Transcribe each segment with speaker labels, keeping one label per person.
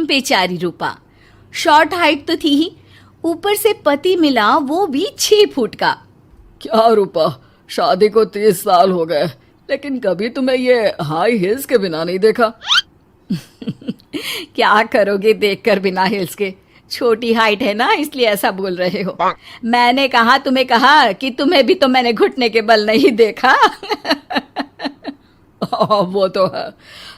Speaker 1: बेचारी रूपा, short height तो थी ही, ऊपर से पति मिला वो भी 6 फुट का।
Speaker 2: क्या रूपा, शादी को 30 साल हो गए, लेकिन कभी तुम्हें ये हाई हील्स के बिना नहीं देखा।
Speaker 1: क्या करोगे देखकर बिना हिल्स के, छोटी हाइट है ना इसलिए ऐसा बोल रहे हो। मैंने कहा तुम्हें कहा कि तुम्हें भी तो मैंने घुटने के बल नहीं देखा।
Speaker 2: वो तो है,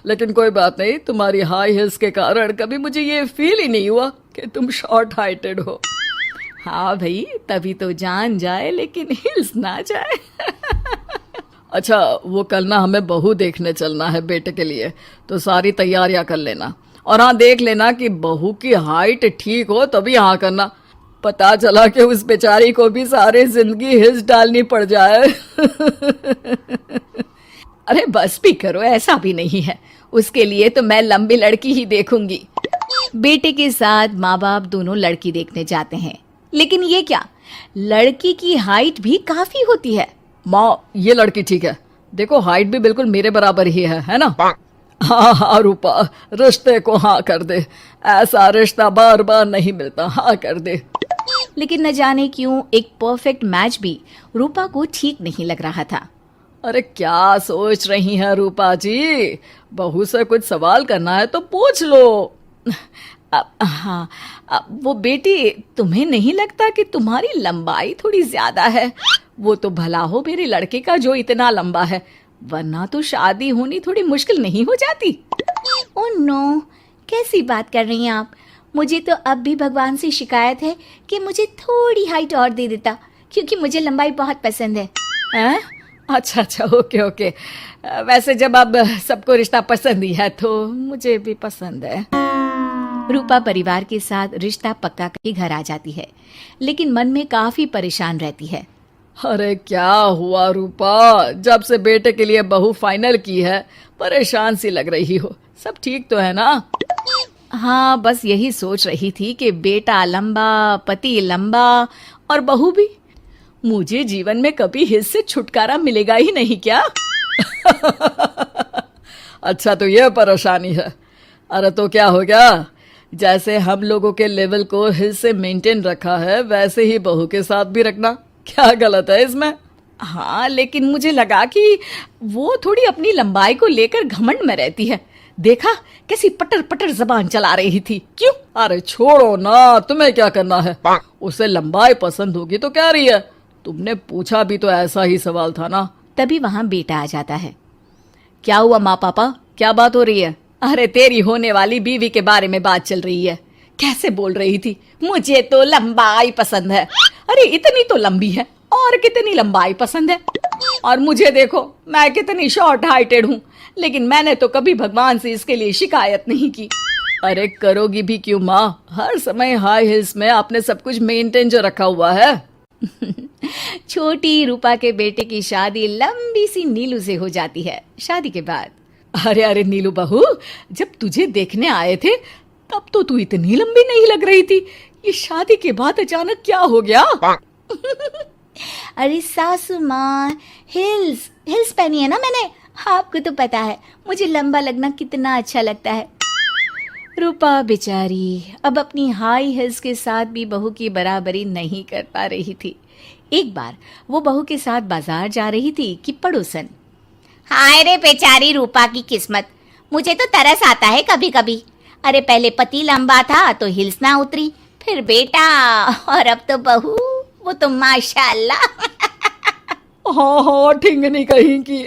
Speaker 2: लेकिन कोई बात नहीं, तुम्हारी हाई हील्स के कारण कभी मुझे ये फील ही नहीं हुआ कि तुम शॉर्ट हाइटेड हो।
Speaker 1: हाँ भाई, तभी तो जान जाए लेकिन हिल्स ना जाए।
Speaker 2: अच्छा, वो कल ना हमें बहू देखने चलना है बेटे के लिए, तो सारी तैयारियां कर लेना। और हाँ, देख लेना कि बहू की हाइट ठीक हो तभी हाँ करना। पता चला कि उस बेचारी को भी सारी जिंदगी हिल्स डालनी पड़ जाए।
Speaker 1: अरे बस भी करो, ऐसा भी नहीं है, उसके लिए तो मैं लंबी लड़की ही देखूंगी। बेटे के साथ माँ बाप दोनों लड़की देखने जाते हैं, लेकिन ये क्या, लड़की की हाइट भी काफी होती है।
Speaker 2: माँ, ये लड़की ठीक है, देखो हाइट भी बिल्कुल मेरे बराबर ही है ना। हाँ हाँ रूपा, रिश्ते को हाँ कर दे, ऐसा रिश्ता बार बार नहीं मिलता, हाँ कर दे।
Speaker 1: लेकिन न जाने क्यों एक परफेक्ट मैच भी रूपा को ठीक नहीं लग रहा था।
Speaker 2: अरे क्या सोच रही हैं रूपा जी, बहू से कुछ सवाल करना है तो पूछ लो।
Speaker 1: हाँ, वो बेटी, तुम्हें नहीं लगता कि तुम्हारी लंबाई थोड़ी ज्यादा है? वो तो भला हो मेरे लड़के का जो इतना लंबा है, वरना तो शादी होनी थोड़ी मुश्किल नहीं हो जाती। ओह नो, कैसी बात कर रही हैं आप? मुझे तो अब भी भगवान से शिकायत है कि मुझे थोड़ी हाइट और दे देता, क्योंकि मुझे लंबाई बहुत पसंद है। हैं?
Speaker 2: अच्छा अच्छा, ओके ओके। वैसे जब अब सबको रिश्ता पसंद ही है तो मुझे भी पसंद है।
Speaker 1: रूपा परिवार के साथ रिश्ता पक्का करके घर आ जाती है, लेकिन मन में काफी परेशान रहती है।
Speaker 2: अरे क्या हुआ रूपा, जब से बेटे के लिए बहू फाइनल की है परेशान सी लग रही हो, सब ठीक तो है ना?
Speaker 1: हाँ, बस यही सोच रही थी कि बेटा लंबा, पति लंबा और बहू भी। मुझे जीवन में कभी हिस्से छुटकारा मिलेगा ही नहीं क्या?
Speaker 2: अच्छा, तो ये परेशानी है। अरे तो क्या हो गया, जैसे हम लोगों के लेवल को हिस्से मेंटेन रखा है वैसे ही बहू के साथ भी रखना, क्या गलत है इसमें?
Speaker 1: हाँ, लेकिन मुझे लगा कि वो थोड़ी अपनी लंबाई को लेकर घमंड में रहती है। देखा कैसी पटर पटर जबान चला रही थी। क्यों?
Speaker 2: अरे छोड़ो ना, तुम्हें क्या करना है, उसे लंबाई पसंद होगी तो क्या रही है, तुमने पूछा भी तो ऐसा ही सवाल था ना।
Speaker 1: तभी वहां बेटा आ जाता है। क्या हुआ माँ पापा, क्या बात हो रही है? अरे तेरी होने वाली बीवी के बारे में बात चल रही है। कैसे बोल रही थी, मुझे तो लंबाई पसंद है। अरे इतनी तो लंबी है, और कितनी लंबाई पसंद है। और मुझे देखो, मैं कितनी शॉर्ट हाइटेड हूँ, लेकिन मैंने तो कभी भगवान से इसके लिए शिकायत नहीं की।
Speaker 2: अरे करोगी भी क्यों माँ, हर समय हाई हिल्स में आपने सब कुछ मेंटेन जो रखा हुआ है।
Speaker 1: छोटी रूपा के बेटे की शादी लंबी सी नीलू से हो जाती है शादी के बाद।
Speaker 2: अरे अरे नीलू बहू, जब तुझे देखने आए थे तब तो तू इतनी लंबी नहीं लग रही थी, ये शादी के बाद अचानक क्या हो गया?
Speaker 1: अरे सासू माँ, हिल्स हिल्स पहनी है ना मैंने, आपको तो पता है मुझे लंबा लगना कितना अच्छा लगता है। रूपा बेचारी अब अपनी हाई हिल्स के साथ भी बहू की बराबरी नहीं कर पा रही थी। एक बार वो बहू के साथ बाजार जा रही थी कि पड़ोसन,
Speaker 3: हाय रे बेचारी रूपा की किस्मत, मुझे तो तरस आता है कभी कभी। अरे पहले पति लंबा था तो हिल्स ना उतरी, फिर बेटा, और अब तो बहू, वो तो माशाल्लाह।
Speaker 2: हाँ हाँ, ठिंगनी कहीं की।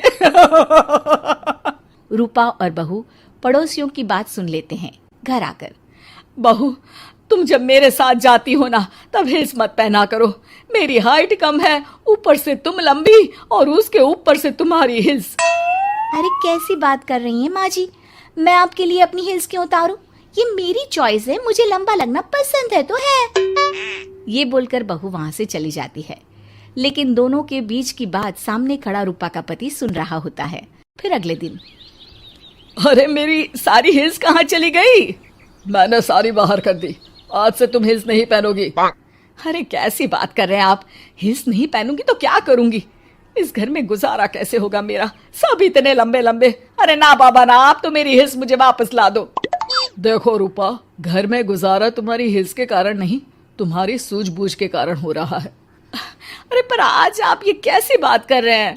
Speaker 1: रूपा और बहू पड़ोसियों की बात सुन लेते हैं घर आकर।
Speaker 2: बहू, तुम जब मेरे साथ जाती हो ना तब हिल्स मत पहना करो, मेरी हाइट कम है, ऊपर से तुम लंबी और उसके ऊपर से तुम्हारी हिल्स।
Speaker 1: अरे कैसी बात कर रही हैं माँ जी, मैं आपके लिए अपनी हिल्स क्यों उतारूं? ये मेरी चॉइस है, मुझे लंबा लगना पसंद है तो है। ये बोलकर बहू वहां से चली जाती है, लेकिन दोनों के बीच की बात सामने खड़ा रूपा का पति सुन रहा होता है। फिर अगले दिन,
Speaker 2: अरे मेरी सारी हिल्स कहाँ चली गई? मैंने सारी बाहर कर दी, आज से तुम हिल्स नहीं पहनोगी।
Speaker 1: अरे कैसी बात कर रहे हैं आप, हिल्स नहीं पहनूंगी तो क्या करूंगी? इस घर में गुजारा कैसे होगा मेरा, सब इतने लंबे लंबे। अरे ना बाबा ना, आप तो मेरी हिल्स मुझे वापस ला दो।
Speaker 2: देखो रूपा, घर में गुजारा तुम्हारी हिल्स के कारण नहीं, तुम्हारी सूझबूझ के कारण हो रहा है।
Speaker 1: अरे पर आज आप ये कैसी बात कर रहे हैं?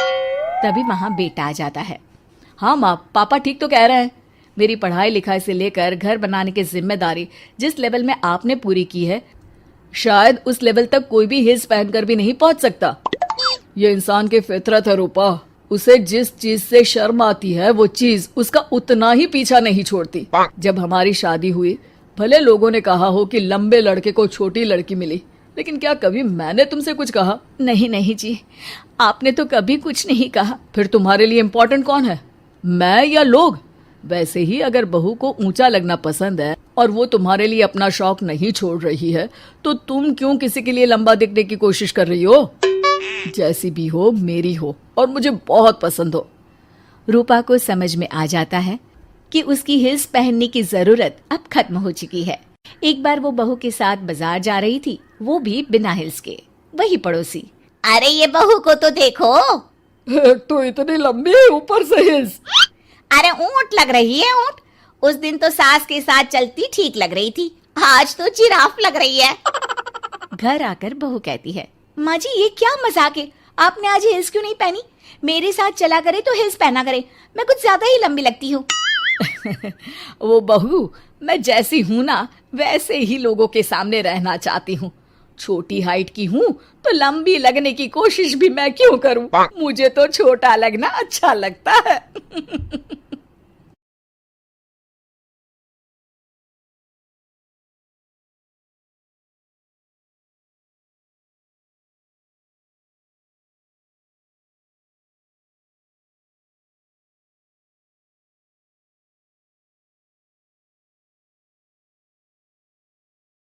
Speaker 3: तभी वहां बेटा आ जाता है।
Speaker 1: हाँ माँ, पापा ठीक तो कह रहे हैं। मेरी पढ़ाई लिखाई से लेकर घर बनाने की जिम्मेदारी जिस लेवल में आपने पूरी की है, शायद उस लेवल तक कोई भी हिल्स पहनकर भी नहीं पहुंच सकता।
Speaker 2: ये इंसान की फितरत है रूपा, उसे जिस चीज से शर्म आती है वो चीज उसका उतना ही पीछा नहीं छोड़ती। जब हमारी शादी हुई, भले लोगों ने कहा हो कि लंबे लड़के को छोटी लड़की मिली, लेकिन क्या कभी मैंने तुमसे कुछ कहा?
Speaker 1: नहीं नहीं जी, आपने तो कभी कुछ नहीं कहा।
Speaker 2: फिर तुम्हारे लिए इम्पोर्टेंट कौन है, मैं या लोग? वैसे ही अगर बहू को ऊंचा लगना पसंद है और वो तुम्हारे लिए अपना शौक नहीं छोड़ रही है, तो तुम क्यों किसी के लिए लंबा दिखने की कोशिश कर रही हो? जैसी भी हो, मेरी हो और मुझे बहुत पसंद हो।
Speaker 3: रूपा को समझ में आ जाता है कि उसकी हिल्स पहनने की जरूरत अब खत्म हो चुकी है। एक बार वो बहू के साथ बाजार जा रही थी, वो भी बिना हिल्स के। वही पड़ोसी, अरे ये बहू को तो देखो,
Speaker 2: एक तो इतनी लंबी है, ऊपर से हिल्स।
Speaker 3: अरे ऊंट लग रही है ऊंट। उस दिन तो सास के साथ चलती ठीक लग रही थी, आज तो जिराफ लग रही है। घर आकर बहू कहती है, माँ जी ये क्या मजाक है, आपने आज हिल्स क्यों नहीं पहनी? मेरे साथ चला करे तो हिल्स पहना करे, मैं कुछ ज्यादा ही लंबी लगती हूँ।
Speaker 1: वो बहू, मैं जैसी हूं ना वैसे ही लोगों के सामने रहना चाहती हूँ। छोटी हाइट की हूँ तो लंबी लगने की कोशिश भी मैं क्यों करूँ? मुझे तो छोटा लगना अच्छा लगता है।